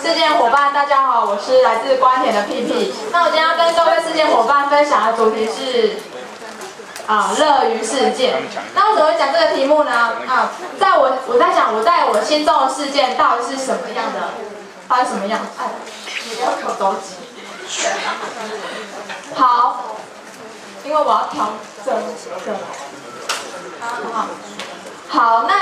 事件伙伴，大家好，我是来自关田的屁屁。那我今天要跟各位事件伙伴分享的主题是乐于事件。那为什么会讲这个题目呢？我在想，我在我心中的事件到底是什么样的？到底什么样？哎，你不要可着急。好，因为我要调整这个。好，那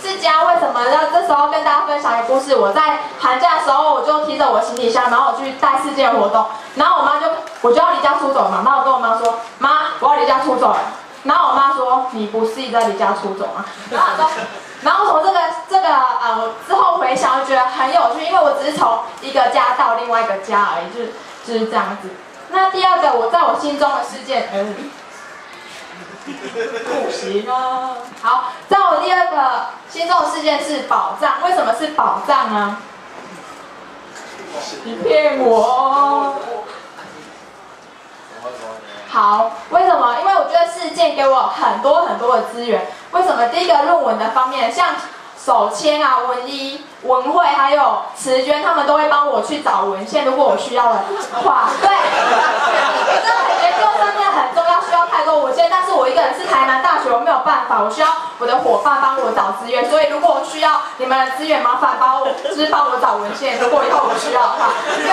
志佳为什么要这时候跟大家分享一个故事？我在寒假的时候，我就提着我行李箱，然后我去带事件活动，然后我就要离家出走嘛，然后我跟我妈说，妈，我要离家出走了。然后我妈说，你不是在离家出走吗？然后从这个之后回想，就觉得很有趣，因为我只是从一个家到另外一个家而已，就是这样子。那第二个，我在我心中的事件，不行啊。好，在我第二个心中的事件是宝藏。为什么是宝藏呢？你骗我。好，为什么？因为我觉得事件给我很多的资源。为什么？第一个论文的方面，像手签啊、文一、文慧还有慈娟，他们都会帮我去找文献，如果我需要的话。对，这研究上面很重要，需要太多文献。但是我一个人是台南大学，我没有办法，我需要我的伙伴帮我找资源。所以如果我需要你们的资源，麻烦帮我找文献。如果以后我需要的话，对。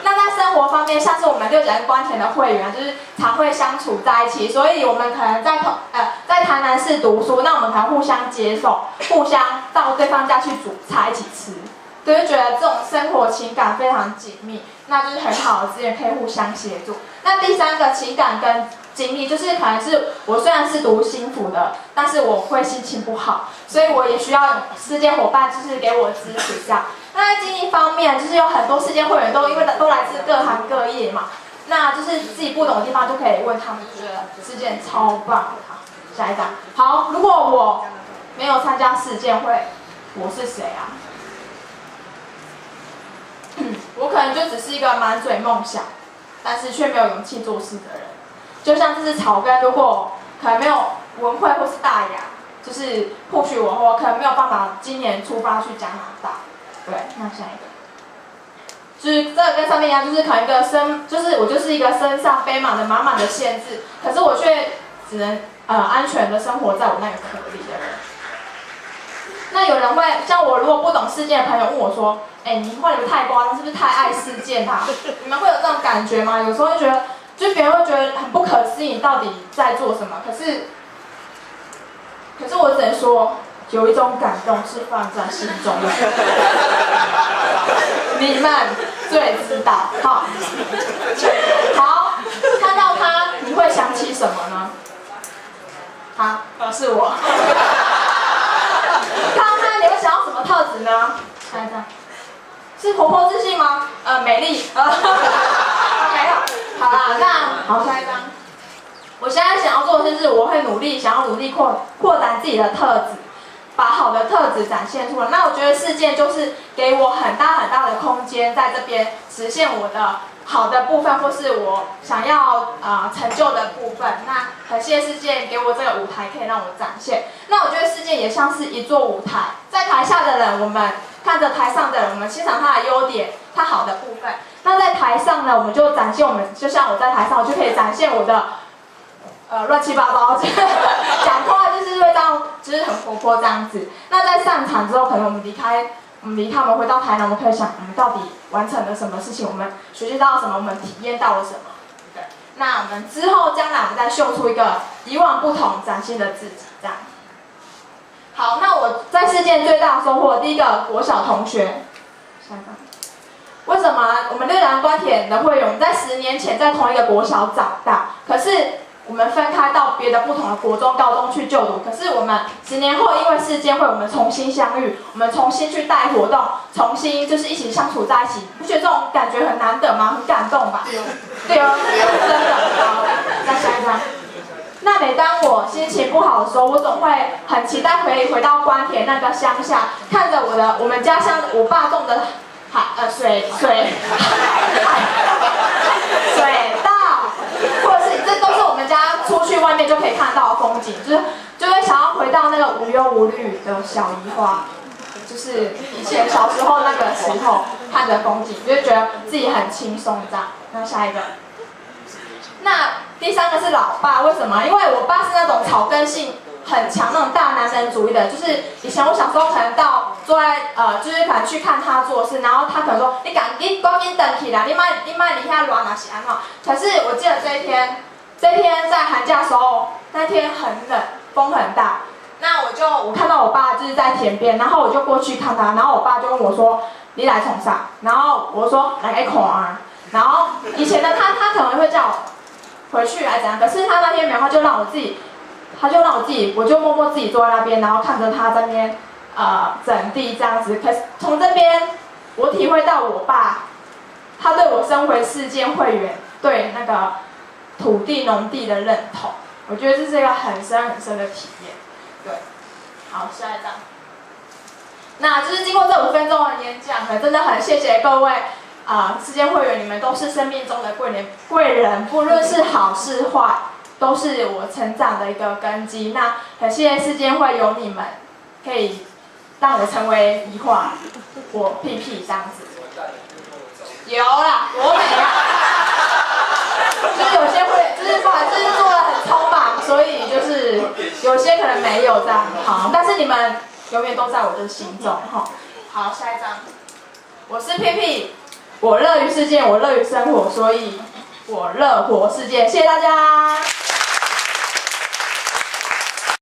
那在生活方面，像是我们6甲关田的会员，就是常会相处在一起，所以我们可能在台南市读书，那我们可能互相接受，互相到对方家去煮菜一起吃，就会觉得这种生活情感非常紧密，那就是很好的资源可以互相协助。那第三个情感跟经历，就是可能是我虽然是读心辅的，但是我会心情不好，所以我也需要事件伙伴就是给我支持这样。那在经历方面，就是有很多事件会员因为都来自各行各业嘛，那就是自己不懂的地方就可以问他们，觉得事件超棒。好，下一张。好，如果我没有参加事件会，我是谁啊？我可能就只是一个满嘴梦想，但是却没有勇气做事的人。就像这只草根，如果可能没有文慧或是大雅，就是或许我可能没有办法今年出发去加拿大。对，那下一个，就是这个跟上面一样，就是可能我就是一个身上背满的限制，可是我却只能安全的生活在我那个壳里的人。那有人会像我，如果不懂事件的朋友问我说，你们太夸张，是不是太爱事件啊？你们会有这种感觉吗？有时候会觉得，就别人会觉得很不可思议，你到底在做什么？可是我只能说，有一种感动是放在心中的，你们最知道。好，看到他，你会想起什么呢？是我。看到他，你会想到什么特质呢？看一下，是活泼自信吗？美丽。没有。好啦，好，下一张。我现在想要做的就是，我会想要努力扩展自己的特质。把好的特质展现出来，那我觉得事件就是给我很大的空间，在这边实现我的好的部分，或是我想要成就的部分。那很谢谢事件给我这个舞台，可以让我展现。那我觉得事件也像是一座舞台，在台下的人，我们看着台上的人，我们欣赏他的优点，他好的部分。那在台上呢，我们就展现就像我在台上，我就可以展现我的。乱七八糟，讲话就是会这样，就是很活泼这样子。那在上场之后，可能我们离开，我们回到台南，我们可以想，我们到底完成了什么事情？我们学习到了什么？我们体验到了什么？对。那我们之后将来我们再秀出一个以往不同、崭新的自己，这样。好，那我在事件最大的收获，第一个国小同学，下一张。为什么我们6甲关田的会员在10年前在同一个国小长大，可是？我们分开到别的不同的国中、高中去就读，可是我们10年后因为事件会，我们重新相遇，我们重新去带活动，重新就是一起相处在一起，不觉得这种感觉很难得吗？很感动吧？对哦，真的。好，再下一张。那每当我心情不好的时候，我总会很期待回到关田那个乡下，看着我们家乡我爸种的水稻。或者是这都是我们家出去外面就可以看到的风景，就会想要回到那个无忧无虑的小姨花，就是以前小时候那个时候。看着风景，就会觉得自己很轻松这样。那下一个，那第三个是老爸，为什么？因为我爸是那种草根性很强那种大男人主义的，就是以前我小时候可能坐在就是可能去看他做事，然后他可能说你赶紧等起来，你卖离下乱哪是安怎？可是我记得这一天在寒假的时候，那天很冷，风很大。那我看到我爸就是在田边，然后我就过去看他，然后我爸就问我说你来从啥？然后我说来看啊。然后以前的他可能会叫我回去来怎样，可是他那天没有，他就让我自己，我就默默自己坐在那边，然后看着他在那边整地这样子。可是从这边我体会到我爸，他对我身为世界会员对那个土地农地的认同，我觉得这是一个很深很深的体验。对，好，下一张。那就是经过这5分钟的演讲，真的很谢谢各位世界会员，你们都是生命中的贵人，不论是好是坏，都是我成长的一个根基。那很谢谢世界会有你们，可以让我成为一化我屁屁这样子。有啦，我没啊。就是有些会，就是不好意思，做的很匆忙，所以就是有些可能没有这样好，但是你们永远都在我的心中哈。好，下一张，我是屁屁，我乐于世界，我乐于生活，所以我乐活世界，谢谢大家。